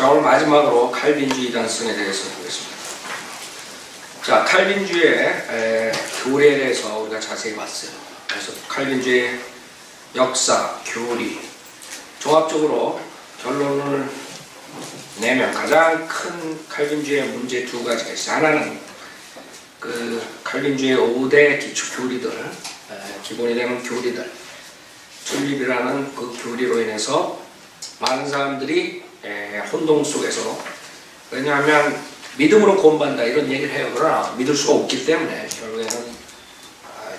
자, 오늘 마지막으로 칼빈주의 단성에 대해서 보겠습니다. 자, 칼빈주의 교리에 대해서 우리가 자세히 봤어요. 그래서 칼빈주의 역사, 교리, 종합적으로 결론을 내면 가장 큰 칼빈주의 문제 두 가지가 있어요. 하나는 그 칼빈주의 5대 기초 교리들, 기본이 되는 교리들, 튤립이라는 그 교리로 인해서 많은 사람들이 혼동 속에서, 왜냐하면 믿음으로 구원받는다 이런 얘기를 해요. 그러나 믿을 수가 없기 때문에 결국에는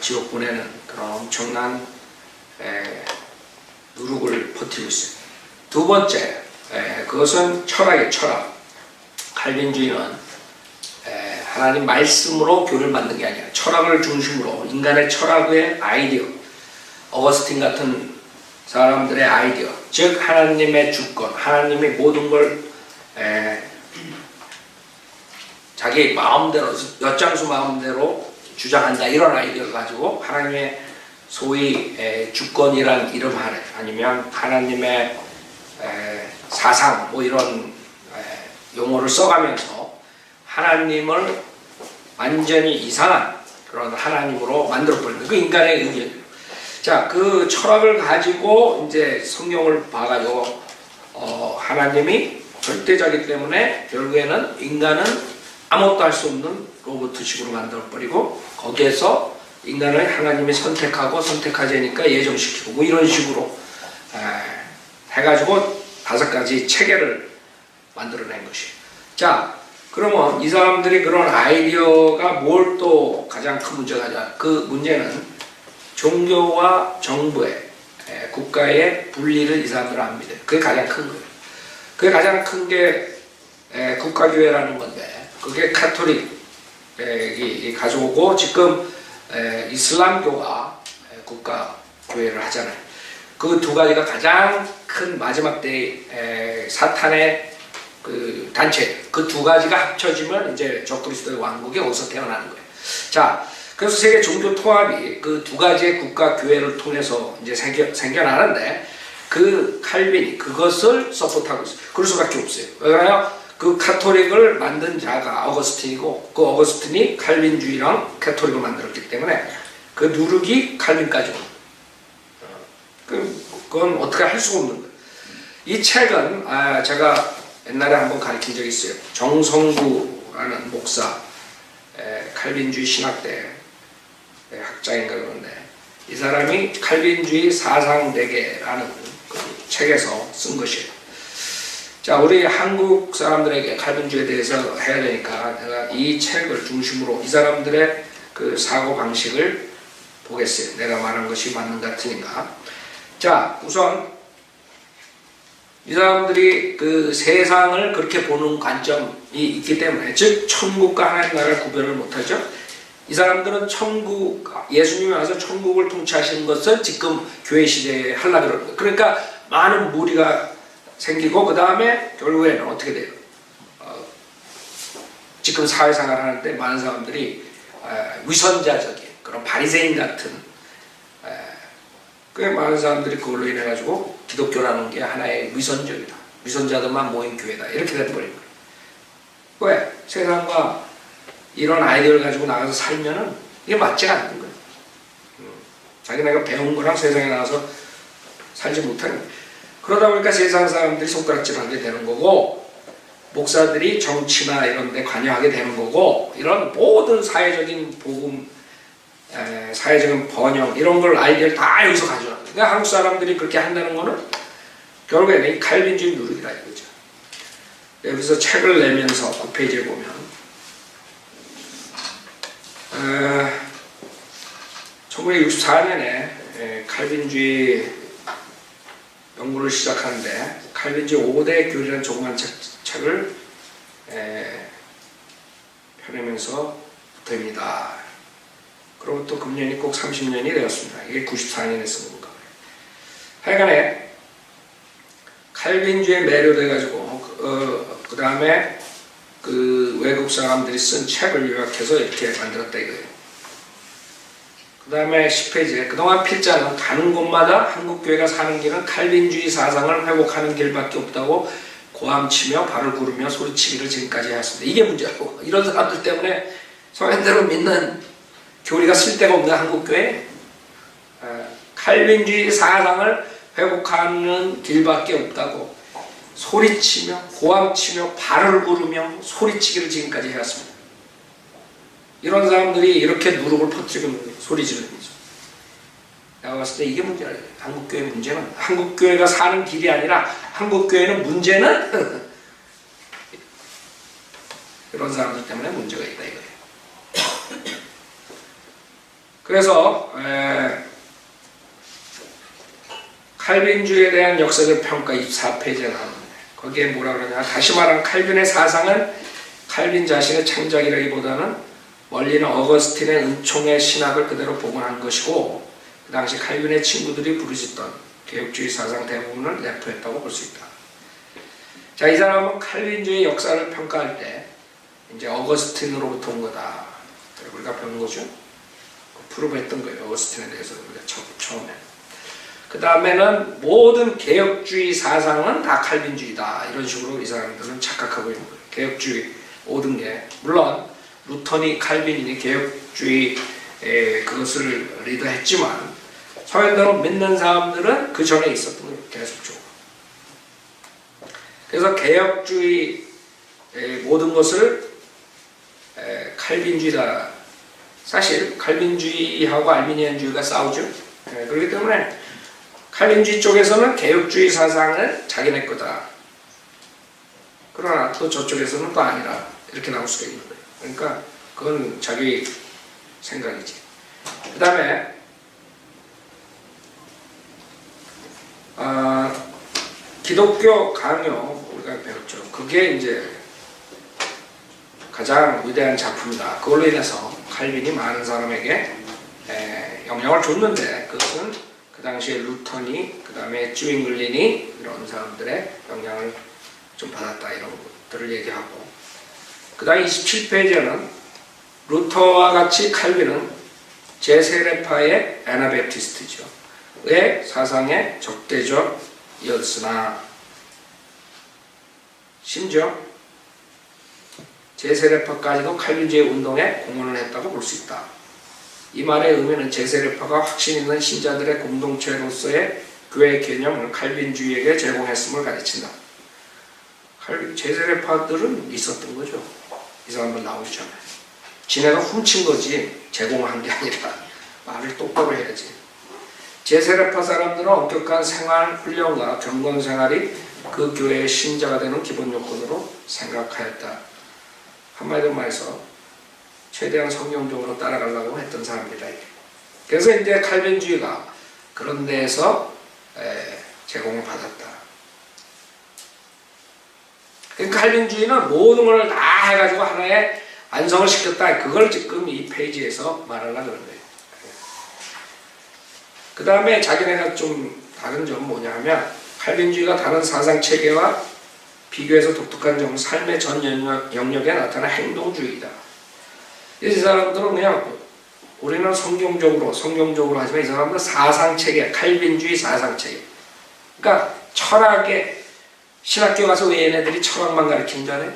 지옥 보내는 그런 엄청난 누룩을 버티고 있어요. 두 번째, 그것은 철학의 철학. 칼빈주의는 하나님 말씀으로 교를 만든 게 아니라 철학을 중심으로 인간의 철학의 아이디어, 어거스틴 같은 사람들의 아이디어, 즉 하나님의 주권, 하나님이 모든 걸 자기 마음대로, 엿장수 마음대로 주장한다, 이런 아이디어를 가지고 하나님의 소위 주권이란 이름 아래, 아니면 하나님의 사상, 뭐 이런 용어를 써가면서 하나님을 완전히 이상한 그런 하나님으로 만들어버리는 그 인간의 의견. 자, 그 철학을 가지고 이제 성경을 봐가지고 하나님이 절대자기 때문에 결국에는 인간은 아무것도 할 수 없는 로봇식으로 만들어버리고 거기에서 인간을 하나님이 선택하고 선택하지 않으니까 예정시키고 뭐 이런 식으로 해가지고 5가지 체계를 만들어낸 것이에요. 자, 그러면 이 사람들이 그런 아이디어가 뭘 또 가장 큰 문제가 냐, 그 문제는 종교와 정부의 국가의 분리를 이 사람들은 안 믿어요. 그게 가장 큰 거예요. 그게 가장 큰 게 국가교회라는 건데, 그게 카톨릭이 가져오고 지금 이슬람교가 국가교회를 하잖아요. 그 두 가지가 가장 큰 마지막 때의 사탄의 그 단체, 그 두 가지가 합쳐지면 이제 적그리스도의 왕국이 어디서 태어나는 거예요. 자, 그래서 세계 종교 통합이 그 두 가지의 국가 교회를 통해서 이제 생겨나는데, 그 칼빈이 그것을 서포트하고 있어요. 그럴 수밖에 없어요. 왜냐하면 그 카톨릭을 만든 자가 어거스틴이고, 그 어거스틴이 칼빈주의랑 카톨릭을 만들었기 때문에 그 누룩이 칼빈까지 옵니다. 그건 어떻게 할 수가 없는 거예요. 이 책은 제가 옛날에 한번 가르친 적이 있어요. 정성구라는 목사, 칼빈주의 신학대 학자인가 그런데, 이 사람이 칼빈주의 사상대계라는 그 책에서 쓴 것이에요. 자, 우리 한국 사람들에게 칼빈주의에 대해서 해야 되니까 내가 이 책을 중심으로 이 사람들의 그 사고방식을 보겠어요. 내가 말한 것이 맞는가 틀린가. 자, 우선 이 사람들이 그 세상을 그렇게 보는 관점이 있기 때문에, 즉 천국과 하나님 나라를 구별을 못하죠. 이 사람들은 천국, 예수님이 와서 천국을 통치하시는 것을 지금 교회 시대에 하려고 그러는 거예요. 그러니까 많은 무리가 생기고, 그 다음에 결국에는 어떻게 돼요? 지금 사회생활 하는데 많은 사람들이 위선자적인 그런 바리새인 같은, 꽤 많은 사람들이 그걸로 인해 가지고 기독교라는 게 하나의 위선적이다, 위선자들만 모인 교회다, 이렇게 돼버린 거예요. 왜? 세상과 이런 아이디어를 가지고 나가서 살면은 이게 맞지 않는 거예요. 자기네가 배운 거랑 세상에 나와서 살지 못하는 거예요. 그러다 보니까 세상 사람들이 손가락질하게 되는 거고, 목사들이 정치나 이런 데 관여하게 되는 거고, 이런 모든 사회적인 복음, 사회적인 번영, 이런 걸 아이디어를 다 여기서 가져와요. 그러니까 한국 사람들이 그렇게 한다는 거는 결국에는 이 칼빈주의 누룩이다 이거죠. 여기서 책을 내면서 9페이지에 보면 1964년에 칼빈주의 연구를 시작하는데, 칼빈주의 5대 교리라는 조그만 책을 펴내면서 됩니다. 그리고 또 금년이 꼭 30년이 되었습니다. 이게 94년에 쓴 건가 봐요. 하여간에 칼빈주의에 매료돼가지고 그 다음에 그 외국 사람들이 쓴 책을 요약해서 이렇게 만들었다 이거예요. 그 다음에 10페이지에 그동안 필자는 가는 곳마다 한국교회가 사는 길은 칼빈주의 사상을 회복하는 길밖에 없다고 고함치며 발을 구르며 소리치기를 지금까지 하였습니다. 이게 문제라고. 이런 사람들 때문에 성현대로 믿는 교리가 쓸데가 없는 한국교회, 칼빈주의 사상을 회복하는 길밖에 없다고 소리치며 고함치며 발을 구르며 소리치기를 지금까지 해왔습니다. 이런 사람들이 이렇게 누룩을 퍼뜨리고 있는 거예요. 소리 지르는 거죠. 내가 봤을 때 이게 문제라. 한국교회 문제는 한국교회가 사는 길이 아니라 한국교회는 문제는 이런 사람들 때문에 문제가 있다 이거예요. 그래서 칼빈주의에 대한 역사적 평가 24페이지에 나오는데 거기에 뭐라 그러냐, 다시 말하면 칼빈의 사상은 칼빈 자신의 창작이라기보다는 원리는 어거스틴의 은총의 신학을 그대로 복원한 것이고 그 당시 칼빈의 친구들이 부르짖던 개혁주의 사상 대부분을 내포했다고 볼 수 있다. 자, 이 사람은 칼빈주의 역사를 평가할 때 이제 어거스틴으로부터 온 거다. 우리가 배운 거죠. 프로브했던 거예요. 어거스틴에 대해서 우리가 처음에. 그 다음에는 모든 개혁주의 사상은 다 칼빈주의다. 이런 식으로 이 사람들은 착각하고 있는 거예요. 개혁주의 모든 게, 물론 루턴이 칼빈이니 개혁주의 그것을 리더했지만 성현대로 믿는 사람들은 그 전에 있었던 거예요. 계속적으로. 그래서 개혁주의 모든 것을 칼빈주의다. 사실 칼빈주의하고 알미니안주의가 싸우죠. 그렇기 때문에 칼빈주의 쪽에서는 개혁주의 사상을 자기네 거다. 그러나 또 저쪽에서는 또 아니라 이렇게 나올 수가 있는 거예요. 그러니까 그건 자기 생각이지. 그 다음에 기독교 강요 우리가 배웠죠. 그게 이제 가장 위대한 작품이다. 그걸로 인해서 칼빈이 많은 사람에게 영향을 줬는데 그것은 그 당시에 루턴이 그 다음에 쥐잉글린이 이런 사람들의 영향을 좀 받았다 이런 것들을 얘기하고 그 다음 27페이지에는 루터와 같이 칼빈은 제세례파의 애나베프티스트죠. 의 사상의 적대적이었으나 심지어 제세례파까지도 칼빈주의 운동에 공헌을 했다고 볼 수 있다. 이 말의 의미는 제세례파가 확신 있는 신자들의 공동체로서의 교회 개념을 칼빈주의에게 제공했음을 가르친다. 제세례파들은 있었던 거죠. 이 사람들 나오기 전에. 지네가 훔친 거지 제공한 게 아니라 말을 똑바로 해야지. 제세례파 사람들은 엄격한 생활 훈련과 경건 생활이 그 교회의 신자가 되는 기본 요건으로 생각하였다. 한마디로 말해서 최대한 성경적으로 따라가려고 했던 사람이다. 그래서 이제 칼빈주의가 그런 데에서 제공을 받았다. 그러니까 칼빈주의는 모든 걸 다 해가지고 하나의 완성을 시켰다. 그걸 지금 이 페이지에서 말하려고 그런 거예요. 그 다음에 자기네가 좀 다른 점은 뭐냐면 칼빈주의가 다른 사상 체계와 비교해서 독특한 점은 삶의 전 영역에 나타난 행동주의다. 이 사람들은 그냥 우리는 성경적으로 하지만 이 사람들은 사상체계, 칼빈주의 사상체계. 그러니까 철학에 신학교 가서 왜 얘네들이 철학만 가르치는 줄 알아요?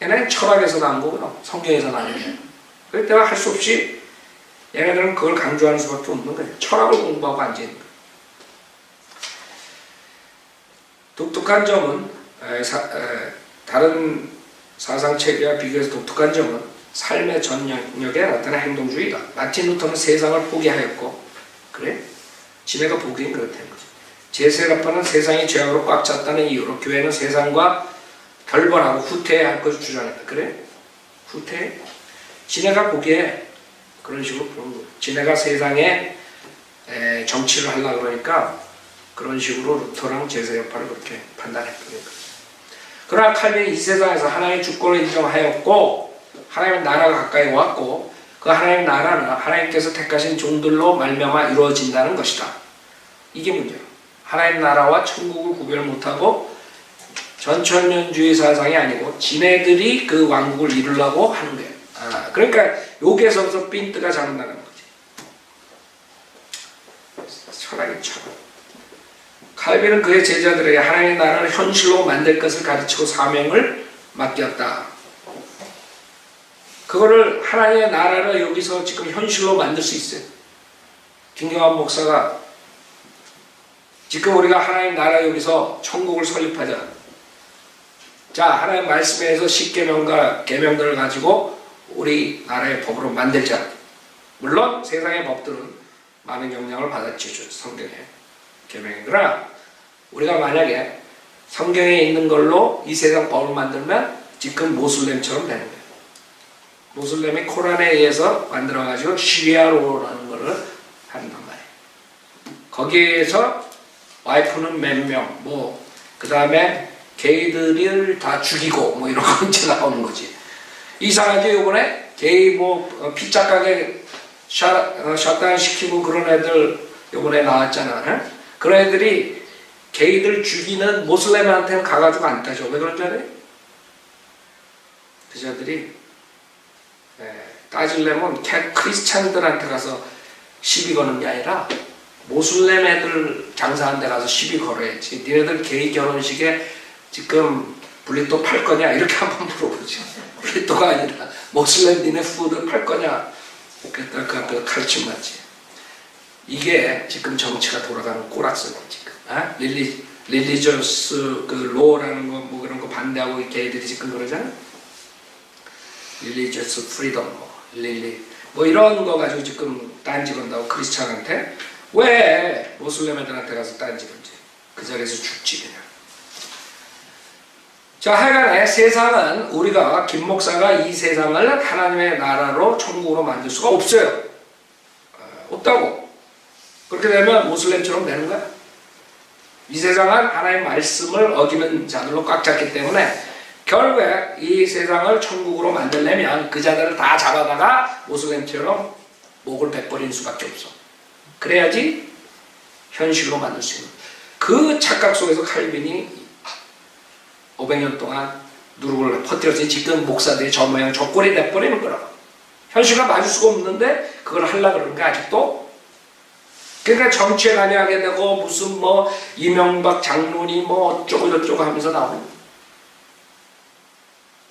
얘네는 철학에서 나온 거고요. 성경에서 나온 거예요. 그럴 때는 할 수 없이 얘네들은 그걸 강조하는 수밖에 없는 거예요. 철학을 공부하고 앉아있는 거예요. 독특한 점은 다른 사상체계와 비교해서 독특한 점은 삶의 전 영역에 나타난 행동주의다. 마틴 루터는 세상을 포기하였고 그래? 지네가 보기엔 그렇다는 거죠. 제세례파는 세상이 죄악으로 꽉 찼다는 이유로 교회는 세상과 결별하고 후퇴해야 할 것을 주장했다. 그래? 후퇴? 지네가 보기에 그런 식으로 그런 거예요. 지네가 세상에 정치를 하려고 그러니까 그런 식으로 루터랑 제세례파를 그렇게 판단했던 거예요. 그러나 칼빈이 이 세상에서 하나님의 주권을 인정하였고 하나님의 나라가 가까이 왔고 그 하나님의 나라는 하나님께서 택하신 종들로 말미암아 이루어진다는 것이다. 이게 문제야. 하나님의 나라와 천국을 구별 못하고 전천년주의 사상이 아니고 지네들이 그 왕국을 이루려고 하는 거예요. 그러니까 여기에서부터 핀트가 잘못나는 거지. 철학이 철학. 칼빈은 그의 제자들에게 하나님의 나라를 현실로 만들 것을 가르치고 사명을 맡겼다. 그거를 하나님의 나라를 여기서 지금 현실로 만들 수 있어요. 김경환 목사가 지금 우리가 하나님 나라 여기서 천국을 설립하자. 자, 하나님 말씀에서 십계명과 계명들을 가지고 우리 나라의 법으로 만들자. 물론 세상의 법들은 많은 영향을 받았죠. 성경에 계명이. 그러나 우리가 만약에 성경에 있는 걸로 이 세상 법을 만들면 지금 모슬렘처럼 되는 거예요. 모슬렘이 코란에 의해서 만들어가지고 시리아로라는 거를 한단 말이에요. 거기에서 와이프는 몇 명, 그 다음에 게이들을 다 죽이고, 이런 거 이제 나오는 거지. 이상하죠, 요번에? 게이, 피자 가게 샷다운 시키고 그런 애들 요번에 나왔잖아. 그런 애들이 게이들 죽이는 모슬렘한테는 가가지고 안 따져. 왜 그런 줄 알아요? 그 자들이 따지려면 크리스찬들한테 가서 시비 거는 게 아니라 모슬렘 애들 장사하는 데 가서 시비 걸어야지. 니네들 게이 결혼식에 지금 블리또 팔 거냐? 이렇게 한번 물어보지. 블리또가 아니라 모슬렘 니네 푸드 팔 거냐? 그랬더니 그 가르침 맞지. 이게 지금 정치가 돌아가는 꼬락서네 지금. 릴리저스 그 로라는 거 그런 거 반대하고 게이들이 지금 그러잖아. 릴리저스 프리덤 이런 거 가지고 지금 딴지 건다고 크리스찬한테. 왜 모슬렘 애들한테 가서 딴지 건지. 그 자리에서 죽지 그냥. 자, 하여간에 세상은 우리가 김 목사가 이 세상을 하나님의 나라로 천국으로 만들 수가 없어요. 없다고. 그렇게 되면 모슬렘처럼 되는 거야. 이 세상은 하나님의 말씀을 어기는 자들로 꽉 찼기 때문에 결국에 이 세상을 천국으로 만들려면 그 자들을 다 잡아다가 모슬렘처럼 목을 베버리는 수밖에 없어. 그래야지 현실로 만들 수 있는. 그 착각 속에서 칼빈이 500년 동안 누룩을 퍼뜨려서 지금 목사들이 저 모양 저 꼴이 내버리는 거라고. 현실과 맞을 수가 없는데 그걸 하려고 그러는 게 아직도. 그러니까 정치에 관여하게 되고 무슨 이명박 장로니 어쩌고 저쩌고 하면서 나오는.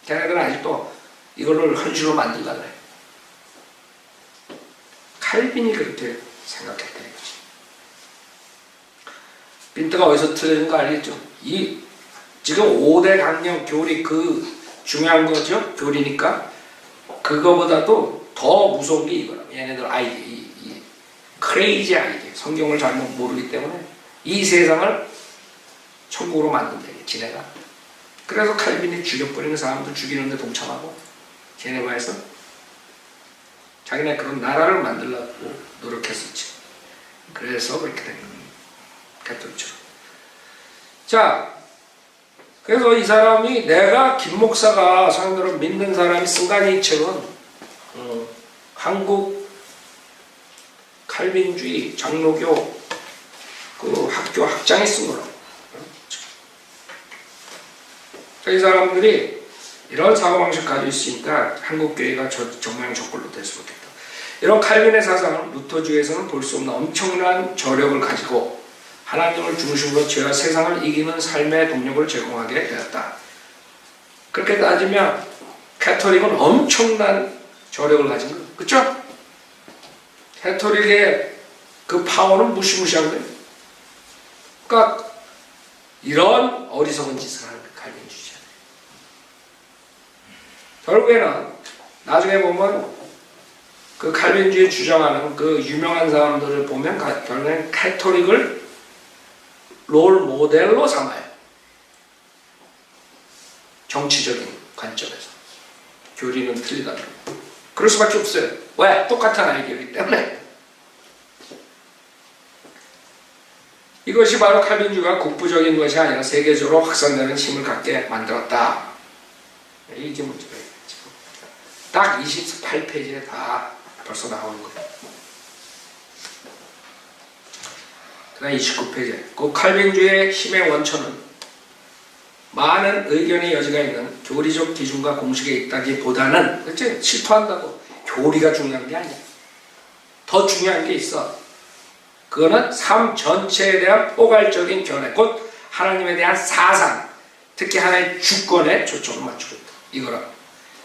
걔네들은 아직도 이거를 현실로 만들려고 해. 칼빈이 그렇게 생각했다는 거지. 빈트가 어디서 틀린 거 알겠죠? 지금 5대 강령 교리 중요한 거죠? 교리니까. 그거보다도 더 무서운 게 이거라. 얘네들 크레이지 아이디어. 성경을 잘못 모르기 때문에 이 세상을 천국으로 만든다. 지네가. 그래서 칼빈이 죽여버리는 사람들 죽이는데 동참하고 제네바에서 자기네 그런 나라를 만들려고 노력했었지. 그래서 그렇게 된 거예요. 가톨릭처럼. 자, 그래서 이 사람이 내가 김 목사가 사람들을 믿는 사람이 쓴 거니 이 책은 한국 칼빈주의 장로교 그 학교 학장이 쓴 거라고. 이 사람들이 이런 사고방식 가지고 있으니까 한국교회가 정말 저꼴로 될 수밖에 없다. 이런 칼빈의 사상은 루터주의에서는 볼 수 없는 엄청난 저력을 가지고 하나님을 중심으로 죄와 세상을 이기는 삶의 동력을 제공하게 되었다. 그렇게 따지면 가톨릭은 엄청난 저력을 가진 거예요. 그렇죠? 가톨릭의 그 파워는 무시무시한 거예요. 그러니까 이런 어리석은 짓을 하는 칼빈주의자들. 결국에는 나중에 보면 그 칼빈주의 주장하는 그 유명한 사람들을 보면 결국엔 가톨릭을 롤 모델로 삼아요. 정치적인 관점에서. 교리는 틀리다. 그럴 수밖에 없어요. 왜? 똑같은 아이디어이기 때문에. 이것이 바로 칼빈주의가 국부적인 것이 아니라 세계적으로 확산되는 힘을 갖게 만들었다. 이게 문제가 있죠. 딱 28페이지에 다 벌써 나오는 거예요. 그 다음 29페이지에 그 칼빈주의의 힘의 원천은 많은 의견의 여지가 있는 교리적 기준과 공식에 있다기보다는, 그렇지? 실토한다고 교리가 중요한 게 아니야. 더 중요한 게 있어. 그거는 삶 전체에 대한 포괄적인 견해, 곧 하나님에 대한 사상, 특히 하나의 주권에 초점을 맞추고 있다. 이거라.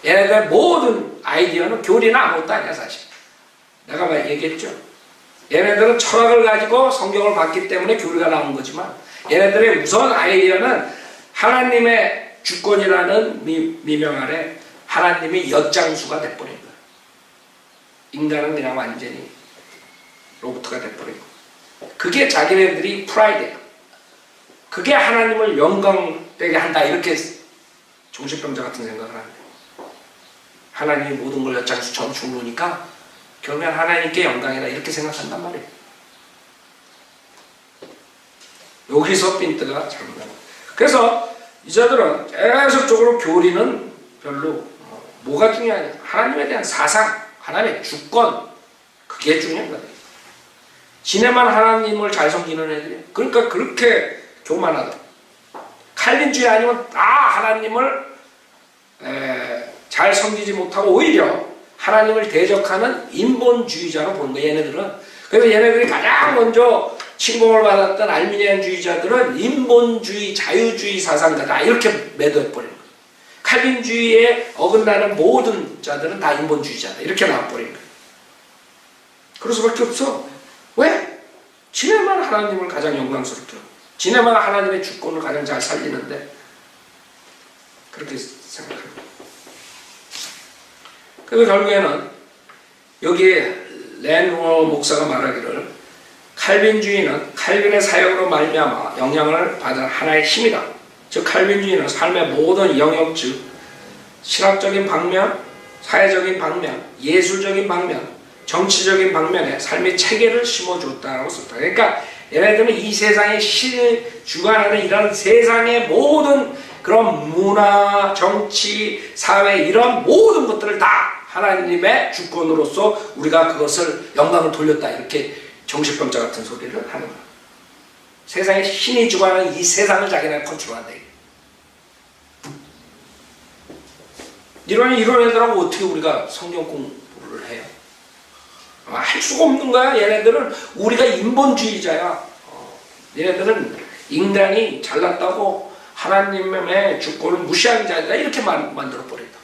얘네들의 모든 아이디어는 교리나 아무것도 아니야, 사실. 내가 막 얘기했죠. 얘네들은 철학을 가지고 성경을 봤기 때문에 교리가 나온 거지만, 얘네들의 우선 아이디어는 하나님의 주권이라는 미명 아래 하나님의 엿장수가 돼버린 거야. 인간은 그냥 완전히 로봇가 돼버린 거야. 그게 자기네들이 프라이드야. 그게 하나님을 영광되게 한다, 이렇게 정신병자 같은 생각을 하는데, 하나님이 모든 걸 엿장수처럼 주무니까 결국엔 하나님께 영광이다, 이렇게 생각한단 말이에요. 여기서 핀트가 잘못된 거예요. 그래서 이자들은 계속적으로 교리는 별로, 뭐가 중요하냐, 하나님에 대한 사상, 하나님의 주권, 그게 중요한 거예요. 지네만 하나님을 잘 섬기는 애들이에요. 그러니까 그렇게 교만하다. 칼빈주의 아니면 다 하나님을 잘 섬기지 못하고 오히려 하나님을 대적하는 인본주의자로 보는 거예요, 얘네들은. 그래서 얘네들이 가장 먼저 침공을 받았던 알미니안주의자들은 인본주의, 자유주의 사상가다, 이렇게 매도해버리는 거예요. 칼빈주의에 어긋나는 모든 자들은 다 인본주의자다, 이렇게 나와버리는 거예요. 그럴 수밖에 없어. 왜? 지네만 하나님을 가장 영광스럽게 하고 지네만 하나님의 주권을 가장 잘 살리는데 그렇게 생각합니다. 그래서 결국에는 여기에 랜워 목사가 말하기를 칼빈주의는 칼빈의 사역으로 말미암아 영향을 받은 하나의 힘이다. 즉 칼빈주의는 삶의 모든 영역, 즉 신학적인 방면, 사회적인 방면, 예술적인 방면, 정치적인 방면에 삶의 체계를 심어줬다고 썼다. 그러니까 얘네들은 이 세상의 신을 주관하는 이런 세상의 모든 그런 문화, 정치, 사회, 이런 모든 것들을 다 하나님의 주권으로서 우리가 그것을 영광을 돌렸다, 이렇게 정신병자 같은 소리를 하는 거야. 세상의 신이 주관하는 이 세상을 자기네가 컨트롤한다. 이런 애들하고 어떻게 우리가 성경 공부를 해요? 할 수가 없는 거야. 얘네들은 우리가 인본주의자야. 얘네들은 인간이 잘났다고 하나님의 주권을 무시하는 자다, 이렇게 만들어버린다.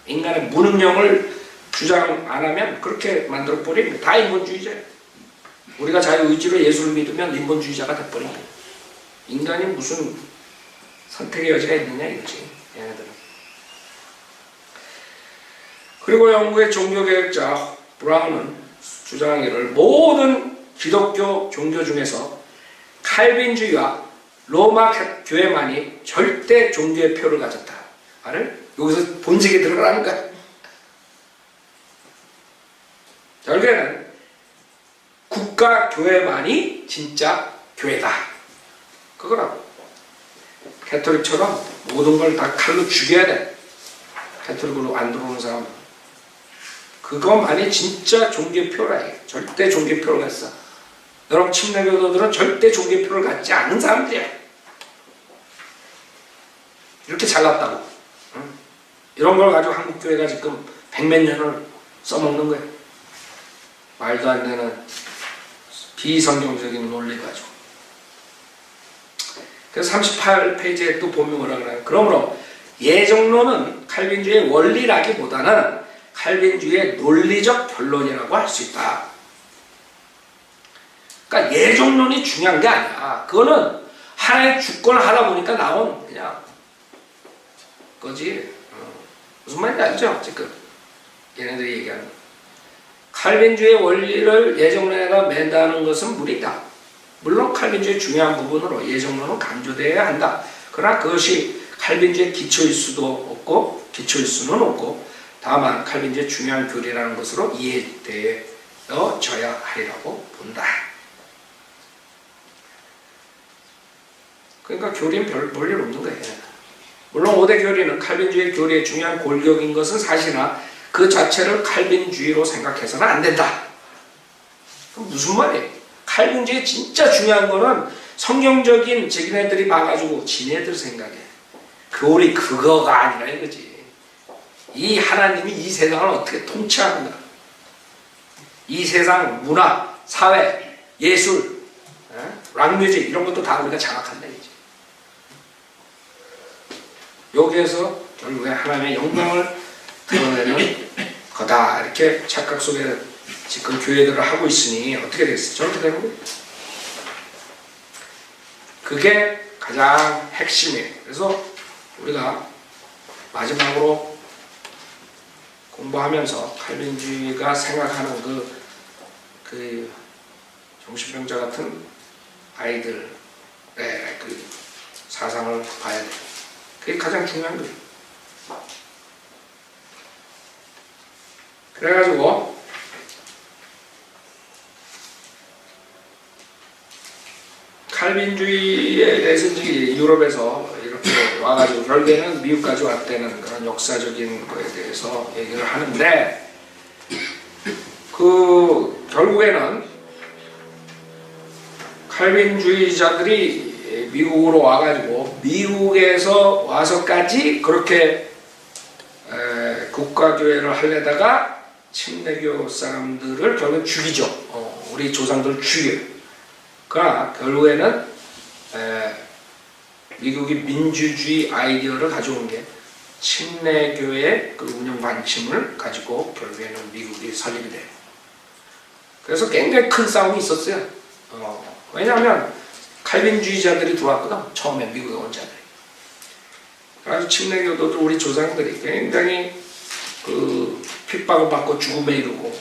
인간의 무능력을 주장 안 하면 그렇게 만들어버리면 다 인본주의자야. 우리가 자유의지로 예수를 믿으면 인본주의자가 돼버린 거야. 인간이 무슨 선택의 여지가 있느냐 이거지, 얘네들은. 그리고 영국의 종교개혁자 브라운은 주장하기를 모든 기독교 종교 중에서 칼빈주의와 로마 교회만이 절대 종교의 표를 가졌다. 말을 여기서 본색이 들어가는 거야. 결국에는 국가 교회만이 진짜 교회다, 그거라고. 캐톨릭처럼 모든 걸 다 칼로 죽여야 돼. 캐톨릭으로 안 들어오는 사람, 그것만이 진짜 종교표라. 절대 종교표를 갖어. 여러분 침례교도들은 절대 종교표를 갖지 않는 사람들이야. 이렇게 잘났다고. 응? 이런 걸 가지고 한국교회가 지금 100몇 년을 써먹는 거예요. 말도 안 되는 비성경적인 논리 가지고. 그래서 38페이지에 또 보면 뭐라 그래요. 그러므로 예정론은 칼빈주의의 원리라기보다는 칼빈주의의 논리적 결론이라고 할 수 있다. 그러니까 예정론이 중요한 게 아니야. 그거는 하나의 주권을 하다 보니까 나온 그냥 거지. 무슨 말인지 알죠? 지금 얘네들이 얘기하는 칼빈주의의 원리를 예정론에다 맨다는 것은 무리다. 물론 칼빈주의의 중요한 부분으로 예정론은 강조되어야 한다. 그러나 그것이 칼빈주의의 기초일 수도 없고 기초일 수는 없고, 다만 칼빈주의의 중요한 교리라는 것으로 이해되어져야 하리라고 본다. 그러니까 교리는 별 볼일 없는 거예요. 물론 5대 교리는 칼빈주의 교리의 중요한 골격인 것은 사실이나 그 자체를 칼빈주의로 생각해서는 안 된다. 그럼 무슨 말이에요? 칼빈주의 진짜 중요한 거는 성경적인 자기네들이 봐가지고 지네들 생각해. 교리 그거가 아니라 이거지. 이 하나님이 이 세상을 어떻게 통치하는가. 이 세상 문화, 사회, 예술, 락뮤직 이런 것도 다 우리가 장악한다 이제. 여기에서 결국에 하나님의 영광을 드러내는 거다 이렇게 착각 속에 지금 교회들을 하고 있으니 어떻게 되겠어요? 저렇게 되는 거예요. 그게 가장 핵심이에요. 그래서 우리가 마지막으로 공부하면서 칼빈주의가 생각하는 그 정신병자 같은 아이들의 그 사상을 봐야 돼요. 그게 가장 중요한 거예요. 그래가지고 칼빈주의에 대해서 이제 유럽에서 이렇게 와가지고 결국에는 미국까지 왔다는 그런 역사적인 거에 대해서 얘기를 하는데 그 결국에는 칼빈주의자들이 미국으로 와가지고 미국에서 와서까지 그렇게 국가교회를 하려다가 침례교 사람들을 결국 죽이죠. 우리 조상들을 죽여요. 그러나 결국에는 미국이 민주주의 아이디어를 가져온 게 침례교의 그 운영 방침을 가지고 결국에는 미국이 설립이 돼요. 그래서 굉장히 큰 싸움이 있었어요. 왜냐하면 칼빈주의자들이 들어왔거든. 처음에 미국에 온 자들이. 그래서 침례교도들 우리 조상들이 굉장히 그 핍박을 받고 죽음에 이르고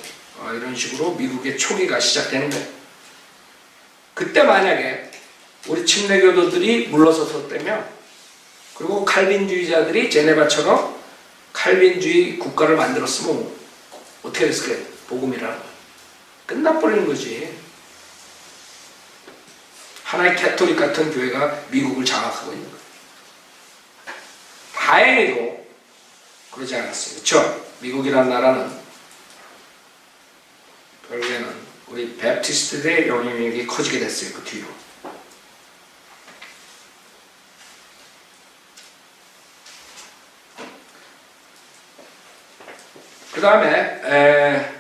이런 식으로 미국의 초기가 시작되는 거예요. 그때 만약에 우리 침례교도들이 물러섰었다면 그리고 칼빈주의자들이 제네바처럼 칼빈주의 국가를 만들었으면 어떻게 됐을까요? 복음이라는 거 끝나버리는 거지. 하나의 캐토릭 같은 교회가 미국을 장악하고 있는 거예요. 다행히도 그러지 않았어요. 그렇죠? 미국이라는 나라는 결국에는 우리 베프티스트들의 영향력이 커지게 됐어요. 그 뒤로. 그 다음에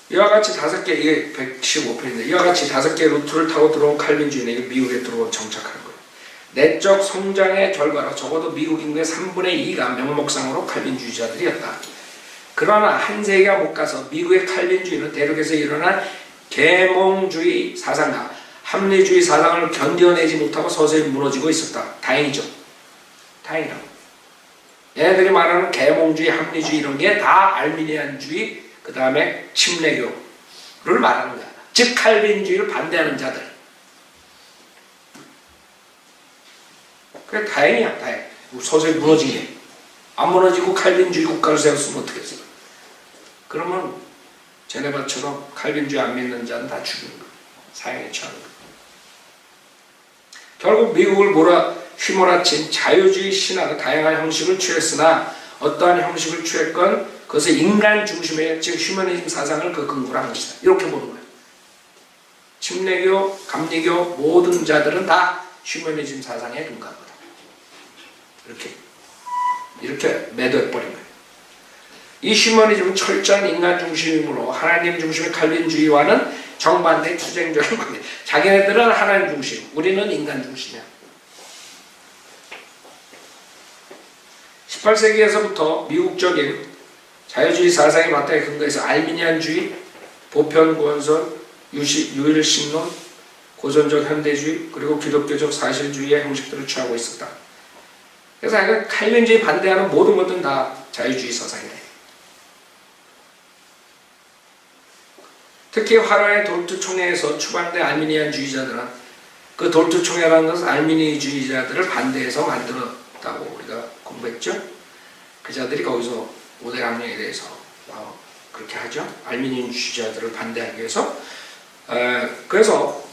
이와 같이 5개, 이게 115편인데 이와 같이 5개의 루트를 타고 들어온 칼빈주의는 이게 미국에 들어온 정착하는 거예요. 내적 성장의 결과로 적어도 미국 인구의 3분의 2가 명목상으로 칼빈주의자들이었다. 그러나 한 세기가 못 가서 미국의 칼빈주의는 대륙에서 일어난 계몽주의 사상과 합리주의 사상을 견뎌내지 못하고 서서히 무너지고 있었다. 다행이죠. 다행이라고. 얘네들이 말하는 계몽주의, 합리주의 이런 게 다 알미니안주의, 그 다음에 침례교를 말하는 거야. 즉 칼빈주의를 반대하는 자들. 그래 다행이야. 다행. 서서히 무너진 게. 안 무너지고 칼빈주의 국가를 세웠으면 어떻겠어. 그러면 제네바처럼 칼빈주의 안 믿는 자는 다 죽이는 거야. 사형에 처하는 거야. 결국 미국을 휘몰아친 자유주의 신화가 다양한 형식을 취했으나 어떠한 형식을 취했건 그것을 인간 중심의 즉 휴머니즘 사상을 그 근거로 한 것이다. 이렇게 보는 거예요. 침례교, 감리교 모든 자들은 다 휴머니즘 사상에 근거한 거다. 이렇게 매도해버린 거예요. 이 휴머니즘은 철저한 인간 중심이므로 하나님 중심의 칼빈주의와는 정반대의 투쟁적인 관계. 자기네들은 하나님 중심, 우리는 인간 중심이야. 18세기에서부터 미국적인 자유주의 사상의 바탕에 근거해서 알미니안주의, 보편구원설, 유일신론, 고전적 현대주의, 그리고 기독교적 사실주의의 형식들을 취하고 있었다. 그래서 칼빈주의 반대하는 모든 것들은 다 자유주의 사상이래. 특히 화려의 돌투총회에서 추방된 알미니안주의자들은 그 돌투총회라는 것은 알미니주의자들을 반대해서 만들었다고 우리가 공부했죠. 그 자들이 거기서 오대강령에 대해서 그렇게 하죠. 알미니주의자들을 반대하기 위해서. 그래서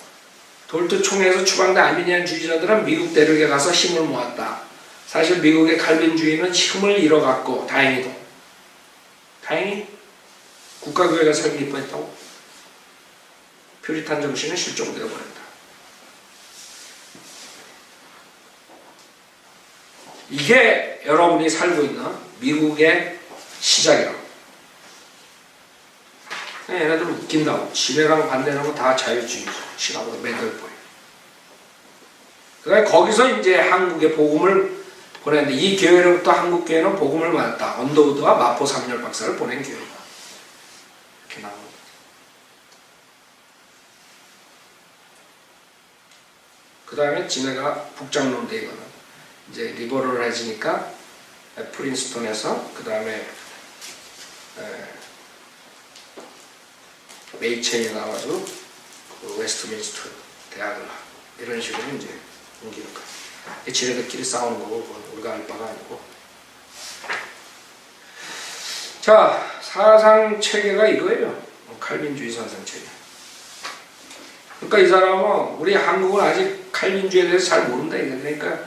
돌투총회에서 추방된 알미니안주의자들은 미국 대륙에 가서 힘을 모았다. 사실 미국의 칼빈주의는 힘을 잃어갔고 다행히 국가교회가 설립 뻔했다고. 퓨리탄 정신은 실종되어 버린다. 이게 여러분이 살고 있는 미국의 시작이라고. 얘네들 웃긴다고. 지네랑 반대하는 거 다 자유주의시라고 매들 보여. 그러니까 거기서 이제 한국에 복음을 보냈는데, 이 교회로부터 한국 교회는 복음을 받았다. 언더우드와 마포 삼열 박사를 보낸 교회다. 이렇게 나옵니다. 그 다음에 지네가 북장론대 이거는 이제 리버럴해지니까 프린스턴에서 그 다음에 메이첸이 나와서 그 웨스트민스터 대학을 이런 식으로 이제 옮기는 거예요. 지네들끼리 싸우는 거고 우리가 알 바가 아니고. 자, 사상 체계가 이거예요. 칼빈주의 사상 체계. 그러니까 이 사람은 우리 한국은 아직 칼빈주의에 대해서 잘 모른다 이게. 그러니까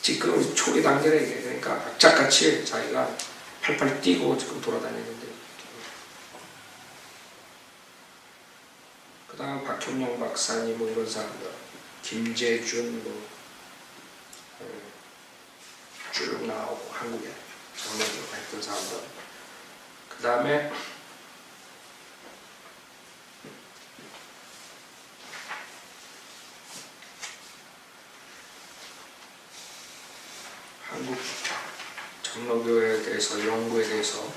지금 초기 단계래 이게. 그러니까 악착같이 자기가 팔팔 뛰고 지금 돌아다니는데. 그 다음 박형영 박사님 뭐 이런 사람들, 김재준 뭐 쭉 나오고 한국에 전문으로 했던 사람들. 그 다음에 한국 장로교회에 대해서 연구에 대해서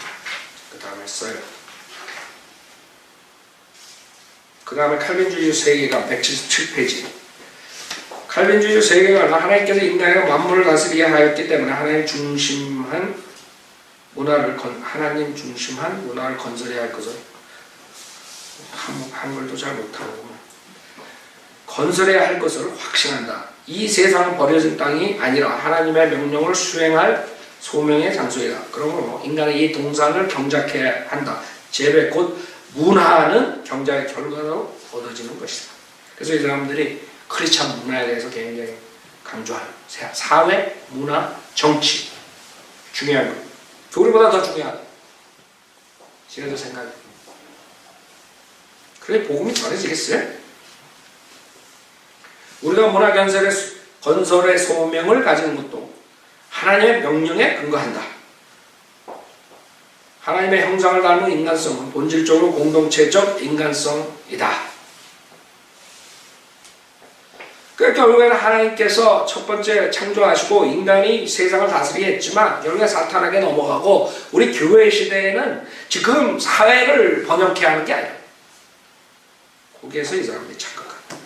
그 다음에 써요. 그 다음에 칼빈주의 세계관 177페이지. 칼빈주의 세계관은 하나님께서 인간의 만물을 다스리게 하였기 때문에 하나님 중심한 문화를 건설해야 할 것을 한글도 잘 못하고 건설해야 할 것을 확신한다. 이 세상은 버려진 땅이 아니라 하나님의 명령을 수행할 소명의 장소이다. 그러므로 인간의 이 동산을 경작해야 한다. 재배 곧 문화는 경작의 결과로 얻어지는 것이다. 그래서 이 사람들이 크리스찬 문화에 대해서 굉장히 강조하는 사회, 문화, 정치 중요한 거. 교리보다 더 중요하다. 지금도 생각해. 그래 복음이 전해지겠어요? 우리가 문화 건설의 소명을 가지는 것도 하나님의 명령에 근거한다. 하나님의 형상을 닮은 인간성은 본질적으로 공동체적 인간성이다. 그러니까 결국에는 하나님께서 첫 번째 창조하시고 인간이 세상을 다스리게 했지만 결국에 사탄에게 넘어가고 우리 교회 시대에는 지금 사회를 번영케 하는 게 아니에요. 거기에서 이 사람들이 착각한다.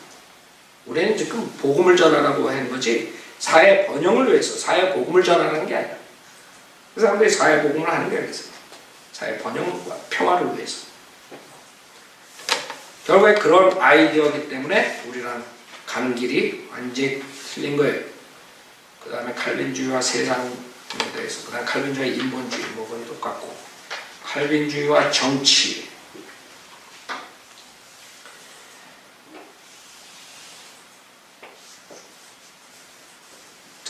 우리는 지금 복음을 전하라고 하는 거지 사회 번영을 위해서 사회 복음을 전하는 게 아니야. 그 사람들이 사회 복음을 하는 게 아니겠어요. 사회 번영과 평화를 위해서. 결국에 그런 아이디어이기 때문에 우리는 가는 길이 완전히 틀린 거예요. 그 다음에 칼빈주의와 세상에 대해서, 그 다음에 칼빈주의와 인본주의, 뭐건 똑같고, 칼빈주의와 정치,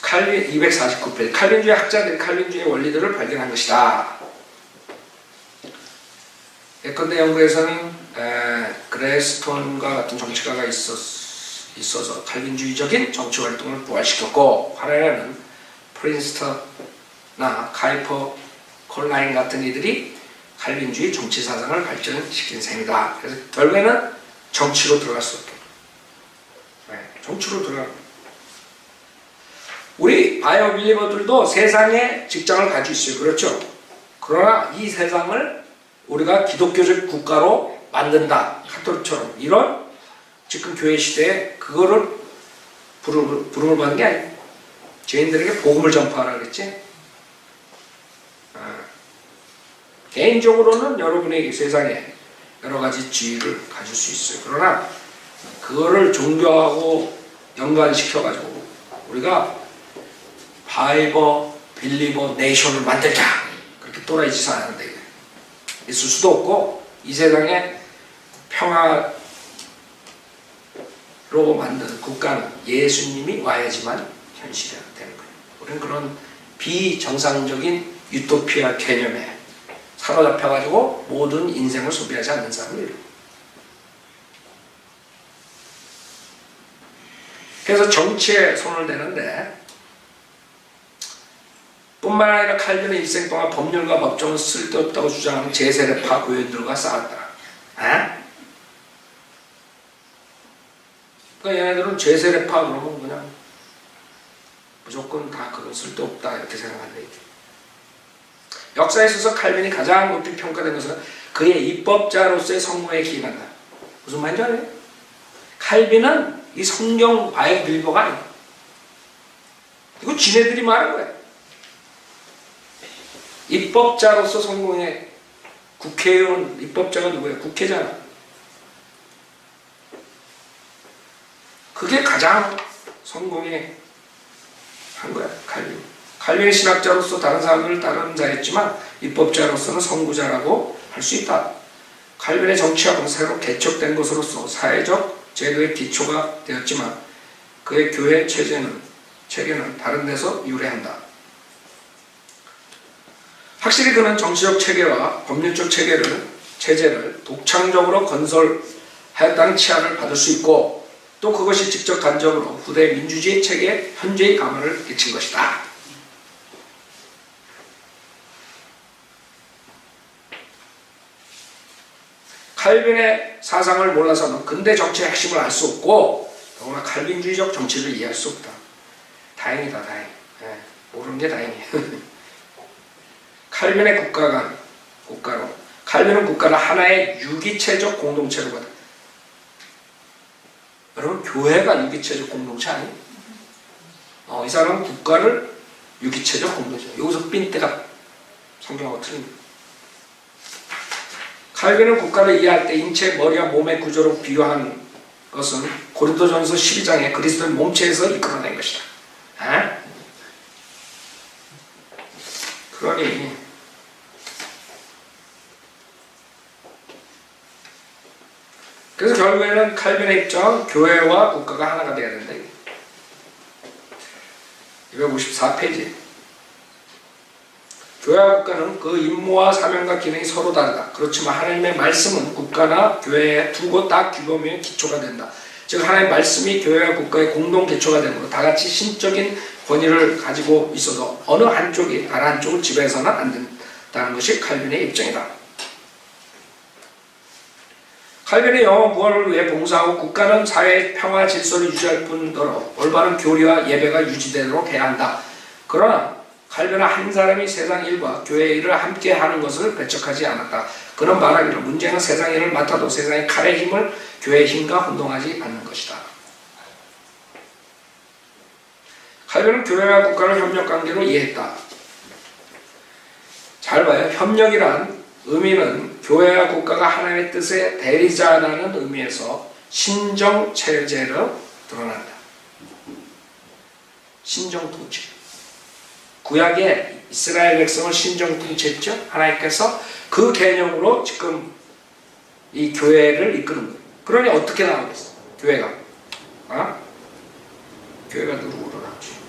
칼빈 249페이지. 칼빈주의 학자들이 칼빈주의 원리들을 발견한 것이다. 예컨대 영국에서는 그레스톤과 같은 정치가가 있어서 칼빈주의적인 정치 활동을 부활시켰고, 화려는 프린스턴나 카이퍼 콜라인 같은 이들이 칼빈주의 정치 사상을 발전시킨 셈이다. 그래서 결국에는 정치로 들어갈 수 없게. 정치로 들어갈. 우리 바이오 빌리버들도 세상에 직장을 가지고 있어요. 그렇죠? 그러나 이 세상을 우리가 기독교적 국가로 만든다. 카톨릭처럼 이런 지금 교회 시대에 그거를 부름을 받는 게 아니에요. 죄인들에게 복음을 전파하라 그랬지. 개인적으로는 여러분이 세상에 여러 가지 지위를 가질 수 있어요. 그러나 그거를 종교하고 연관시켜가지고 우리가 바이버 빌리버 네이션을 만들자 그렇게 또라이 짓을 안 하는데 있을 수도 없고 이 세상에 평화로 만든 국가는 예수님이 와야지만 현실이 되는 거예요. 우리는 그런 비정상적인 유토피아 개념에 사로잡혀가지고 모든 인생을 소비하지 않는 사람이에요. 그래서 정치에 손을 대는데 뿐만 아니라 칼빈은 일생 동안 법률과 법정은 쓸데없다고 주장하는 제세례파 교인들과 싸웠다. 그러니까 얘네들은 죄세례파 그러면 그냥 무조건 다 그건 쓸데없다 이렇게 생각한다. 역사에 있어서 칼빈이 가장 높이 평가된 것은 그의 입법자로서의 성공에 기인한다. 무슨 말인지 알아요? 칼빈은 이 성경 바이블 빌버가 아니야. 이거 지네들이 말한 거야. 입법자로서 성공해. 국회의원 입법자가 누구야? 국회잖아. 그게 가장 성공에 한 거야. 칼빈의 신학자로서 다른 사람들을 다른 자였지만 입법자로서는 선구자라고 할 수 있다. 칼빈의 정치학은 새로 개척된 것으로서 사회적 제도의 기초가 되었지만 그의 교회 체계는 다른 데서 유래한다. 확실히 그는 정치적 체계와 법률적 체제를 독창적으로 건설하였다는 치안을 받을 수 있고 또 그것이 직접 간접으로 후대 민주주의 체계에 현재의 가문을 끼친 것이다. 칼빈의 사상을 몰라서는 근대 정치의 핵심을 알 수 없고 더구나 칼빈주의적 정치를 이해할 수 없다. 다행이다, 다행. 모르는 게 다행이에요. 칼빈의 칼빈은 국가를 하나의 유기체적 공동체로 받아. 여러분, 교회가 유기체적 공동체 아니에요? 이 사람은 국가를 유기체적 공동체. 여기서 삔대가 성경하고 틀립니다. 칼빈은 국가를 이해할 때 인체, 머리와 몸의 구조로 비유한 것은 고린도전서 12장에 그리스도의 몸체에서 이끌어낸 것이다. 그러니 그래서 결국에는 칼빈의 입장은 교회와 국가가 하나가 되어야 된다. 254페이지. 교회와 국가는 그 임무와 사명과 기능이 서로 다르다. 그렇지만 하나님의 말씀은 국가나 교회에 두고 딱 규범의 기초가 된다. 즉 하나님의 말씀이 교회와 국가의 공동 기초가 되므로 다같이 신적인 권위를 가지고 있어서 어느 한쪽이 다른 한쪽을 지배해서는 안 된다는 것이 칼빈의 입장이다. 칼빈의 영어 구원을 위해 봉사하고 국가는 사회의 평화 질서를 유지할 뿐더러 올바른 교리와 예배가 유지되도록 해야 한다. 그러나 칼빈은 한 사람이 세상 일과 교회 일을 함께 하는 것을 배척하지 않았다. 그는 말하기를 문제는 세상 일을 맡아도 세상의 칼의 힘을 교회의 힘과 혼동하지 않는 것이다. 칼빈은 교회와 국가를 협력관계로 이해했다. 잘 봐요. 협력이란 의미는 교회와 국가가 하나님의 뜻의 대리자라는 의미에서 신정체제로 드러난다. 신정통치. 구약의 이스라엘 백성을 신정통치했죠. 하나님께서 그 개념으로 지금 이 교회를 이끄는 거예요. 그러니 어떻게 나오겠어? 교회가 누구로 나오지?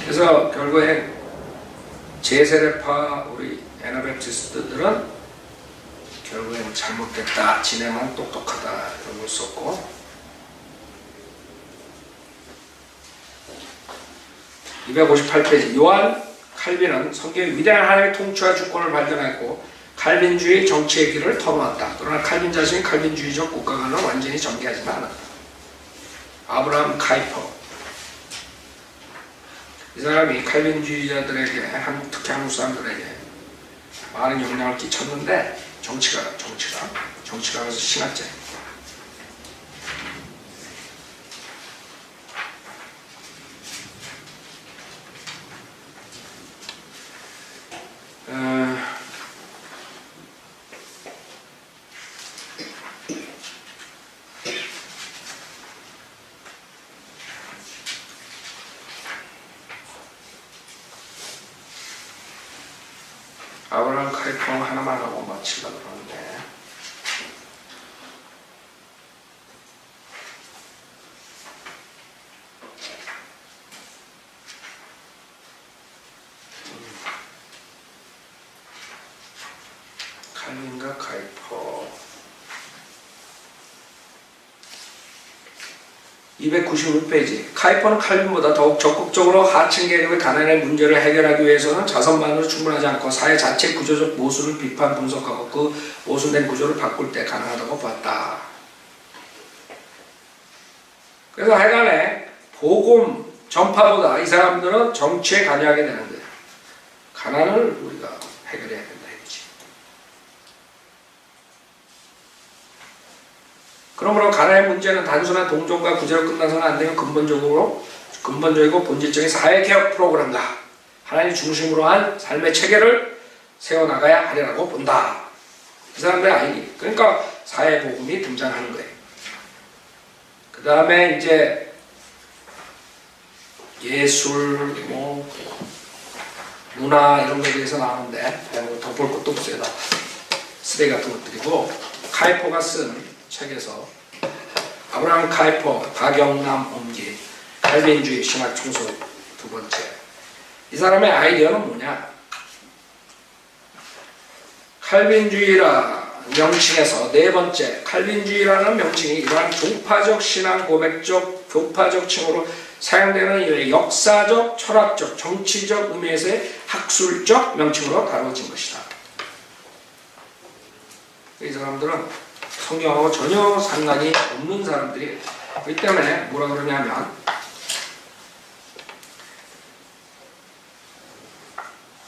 그래서 결국에 제세례파 우리 애나베프티스트들은 결국엔 잘못됐다. 지네만 똑똑하다. 이런 걸 썼고 258페이지. 요한 칼빈은 성경의 위대한 하나님의 통치와 주권을 발견했고 칼빈주의 정치의 길을 터놓았다. 그러나 칼빈 자신이 칼빈주의적 국가관을 완전히 전개하지는 않았다. 아브라함 카이퍼. 이 사람이 칼빈주의자들에게 특히 한국 사람들에게 많은 영향을 끼쳤는데 정치가면서 신학자예요. 아브라함 카이퍼 하나만 하고 마치려고 그러는데 칼빈과 카이퍼 296페이지. 카이퍼는 칼빈보다 더욱 적극적으로 하층 계급의 가난의 문제를 해결하기 위해서는 자선만으로 충분하지 않고 사회 자체 구조적 모순을 비판 분석하고 그 모순된 구조를 바꿀 때 가능하다고 봤다. 그래서 하여간에 복음 전파보다 이 사람들은 정치에 관여하게 되는 거예요. 가난을 우리가 해결해야 된다 이거지. 그러므로 가난의 문제는 단순한 동종과 구제로 끝나서는 안 되면 근본적이고 본질적인 사회개혁 프로그램다. 하나님 중심으로 한 삶의 체계를 세워나가야 하리라고 본다. 이 사람들의 아이디. 그러니까 사회복음이 등장하는 거예요. 그 다음에 이제 예술, 문화 이런 거에 대해서 나오는데 더 볼 것도 없어요. 쓰레기 같은 것들이고 카이퍼가 쓴 책에서 아브라함 카이퍼, 박영남 옮긴 칼빈주의 신학 총서 두 번째. 이 사람의 아이디어는 뭐냐? 칼빈주의라 명칭에서 네 번째, 칼빈주의라는 명칭이 이러한 종파적 신앙 고백적 교파적 칭호로 사용되는 이유의 역사적, 철학적, 정치적 의미에서의 학술적 명칭으로 다뤄진 것이다. 이 사람들은 성경하고 전혀 상관이 없는 사람들이 그렇기 때문에 뭐라 그러냐면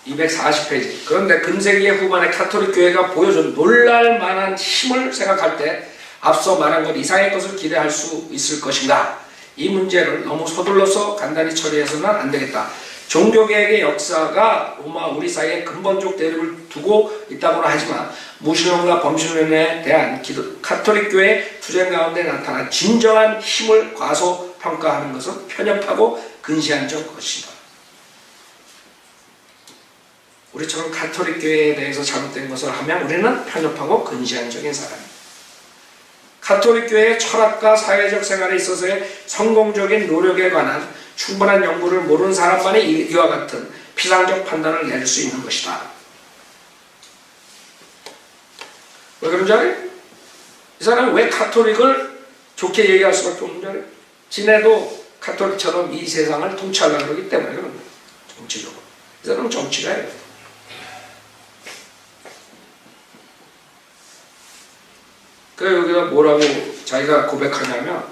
240페이지. 그런데 근세기의 후반에 가톨릭 교회가 보여준 놀랄만한 힘을 생각할 때 앞서 말한 것 이상의 것을 기대할 수 있을 것인가? 이 문제를 너무 서둘러서 간단히 처리해서는 안 되겠다. 종교개혁의 역사가 로마 우리 사이에 근본적 대립을 두고 있다고는 하지만 무신론과 범신론에 대한 가톨릭 교회의 투쟁 가운데 나타난 진정한 힘을 과소평가하는 것은 편협하고 근시안적 것이다. 우리처럼 가톨릭 교회에 대해서 잘못된 것을 하면 우리는 편협하고 근시안적인 사람입니다. 가톨릭 교회의 철학과 사회적 생활에 있어서의 성공적인 노력에 관한 충분한 연구를 모르는 사람만이 이와 같은 피상적 판단을 내릴 수 있는 것이다. 왜 그런지 알아요? 이 사람은 왜 가톨릭을 좋게 얘기할 수밖에 없는지 알아요? 지네도 가톨릭처럼 이 세상을 통치하려고 그러기 때문에 그런 거예요. 정치적으로. 이 사람은 정치가 해요. 그래서 여기다 뭐라고 자기가 고백하냐면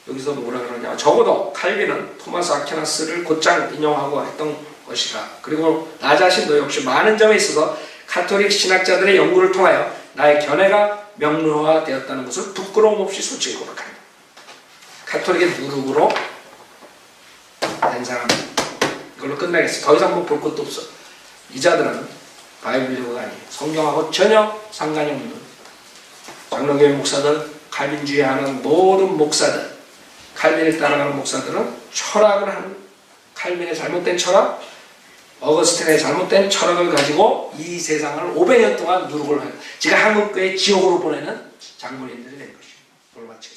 여기서 뭐라 그러냐. 적어도 칼빈은 토마스 아퀴나스를 곧장 인용하고 했던 것이다. 그리고 나 자신도 역시 많은 점에 있어서 가톨릭 신학자들의 연구를 통하여 나의 견해가 명료화되었다는 것을 부끄러움 없이 솔직히 고백합니다. 가톨릭의 누룩으로 된 사람 이걸로 끝나겠어. 더 이상 뭐 볼 것도 없어. 이 자들은 바이블 연구가니 성경하고 전혀 상관이 없는 장로교회 목사들, 칼빈주의 하는 모든 목사들, 칼빈을 따라가는 목사들은 철학을 하는 칼빈의 잘못된 철학, 어거스틴의 잘못된 철학을 가지고 이 세상을 500년 동안 누룩을 해요. 지금 한국교회 지옥으로 보내는 장로님들이 된 것입니다. 오늘 마치겠습니다.